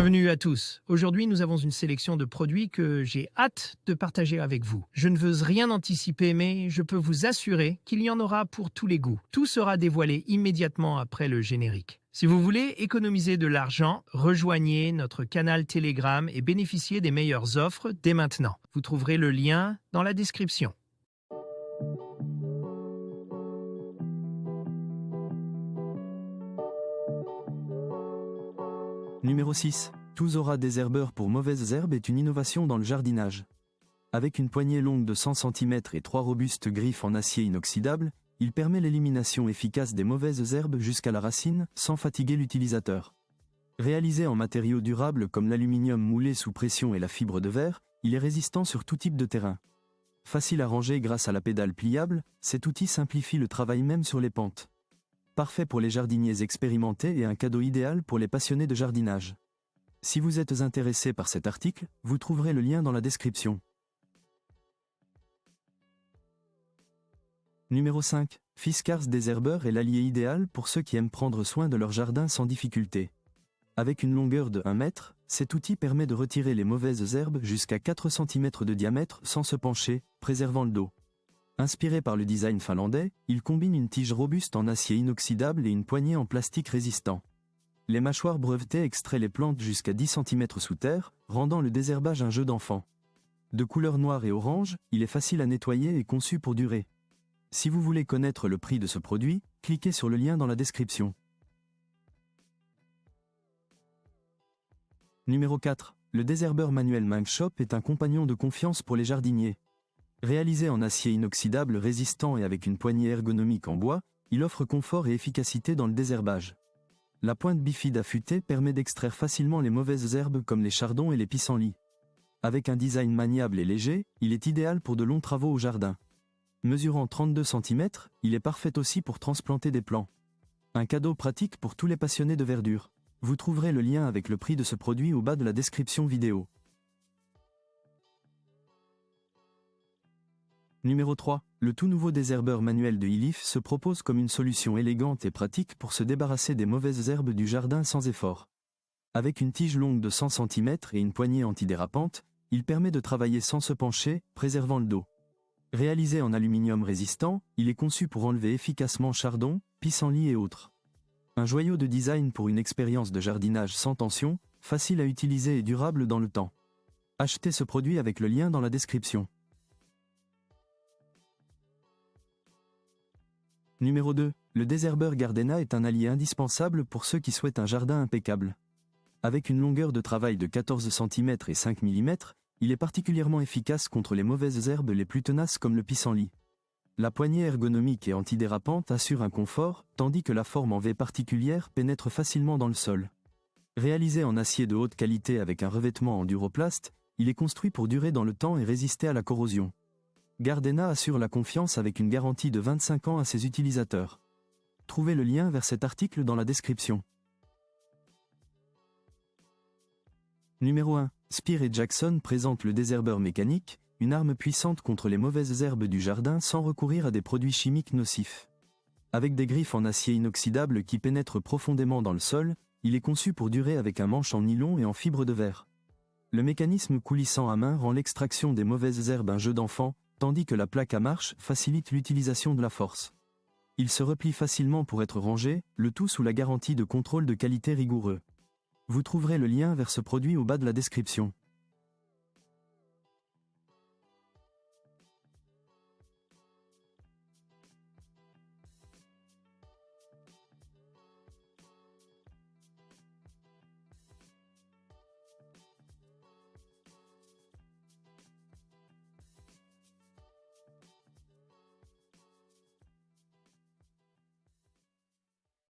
Bienvenue à tous. Aujourd'hui, nous avons une sélection de produits que j'ai hâte de partager avec vous. Je ne veux rien anticiper, mais je peux vous assurer qu'il y en aura pour tous les goûts. Tout sera dévoilé immédiatement après le générique. Si vous voulez économiser de l'argent, rejoignez notre canal Telegram et bénéficiez des meilleures offres dès maintenant. Vous trouverez le lien dans la description. Numéro 6. Touzora désherbeur pour mauvaises herbes est une innovation dans le jardinage. Avec une poignée longue de 100 cm et 3 robustes griffes en acier inoxydable, il permet l'élimination efficace des mauvaises herbes jusqu'à la racine, sans fatiguer l'utilisateur. Réalisé en matériaux durables comme l'aluminium moulé sous pression et la fibre de verre, il est résistant sur tout type de terrain. Facile à ranger grâce à la pédale pliable, cet outil simplifie le travail même sur les pentes. Parfait pour les jardiniers expérimentés et un cadeau idéal pour les passionnés de jardinage. Si vous êtes intéressé par cet article, vous trouverez le lien dans la description. Numéro 5. Fiskars désherbeur est l'allié idéal pour ceux qui aiment prendre soin de leur jardin sans difficulté. Avec une longueur de 1 mètre, cet outil permet de retirer les mauvaises herbes jusqu'à 4 cm de diamètre sans se pencher, préservant le dos. Inspiré par le design finlandais, il combine une tige robuste en acier inoxydable et une poignée en plastique résistant. Les mâchoires brevetées extraient les plantes jusqu'à 10 cm sous terre, rendant le désherbage un jeu d'enfant. De couleur noire et orange, il est facile à nettoyer et conçu pour durer. Si vous voulez connaître le prix de ce produit, cliquez sur le lien dans la description. Numéro 4. Le désherbeur manuel Minkshop est un compagnon de confiance pour les jardiniers. Réalisé en acier inoxydable résistant et avec une poignée ergonomique en bois, il offre confort et efficacité dans le désherbage. La pointe bifide affûtée permet d'extraire facilement les mauvaises herbes comme les chardons et les pissenlits. Avec un design maniable et léger, il est idéal pour de longs travaux au jardin. Mesurant 32 cm, il est parfait aussi pour transplanter des plants. Un cadeau pratique pour tous les passionnés de verdure. Vous trouverez le lien avec le prix de ce produit au bas de la description vidéo. Numéro 3. Le tout nouveau désherbeur manuel de Ilif se propose comme une solution élégante et pratique pour se débarrasser des mauvaises herbes du jardin sans effort. Avec une tige longue de 100 cm et une poignée antidérapante, il permet de travailler sans se pencher, préservant le dos. Réalisé en aluminium résistant, il est conçu pour enlever efficacement chardons, pissenlits et autres. Un joyau de design pour une expérience de jardinage sans tension, facile à utiliser et durable dans le temps. Achetez ce produit avec le lien dans la description. Numéro 2. Le désherbeur Gardena est un allié indispensable pour ceux qui souhaitent un jardin impeccable. Avec une longueur de travail de 14 cm et 5 mm, il est particulièrement efficace contre les mauvaises herbes les plus tenaces comme le pissenlit. La poignée ergonomique et antidérapante assure un confort, tandis que la forme en V particulière pénètre facilement dans le sol. Réalisé en acier de haute qualité avec un revêtement en duroplast, il est construit pour durer dans le temps et résister à la corrosion. Gardena assure la confiance avec une garantie de 25 ans à ses utilisateurs. Trouvez le lien vers cet article dans la description. Numéro 1. Spear & Jackson présente le désherbeur mécanique, une arme puissante contre les mauvaises herbes du jardin sans recourir à des produits chimiques nocifs. Avec des griffes en acier inoxydable qui pénètrent profondément dans le sol, il est conçu pour durer avec un manche en nylon et en fibre de verre. Le mécanisme coulissant à main rend l'extraction des mauvaises herbes un jeu d'enfant, tandis que la plaque à marche facilite l'utilisation de la force. Il se replie facilement pour être rangé, le tout sous la garantie de contrôle de qualité rigoureux. Vous trouverez le lien vers ce produit au bas de la description.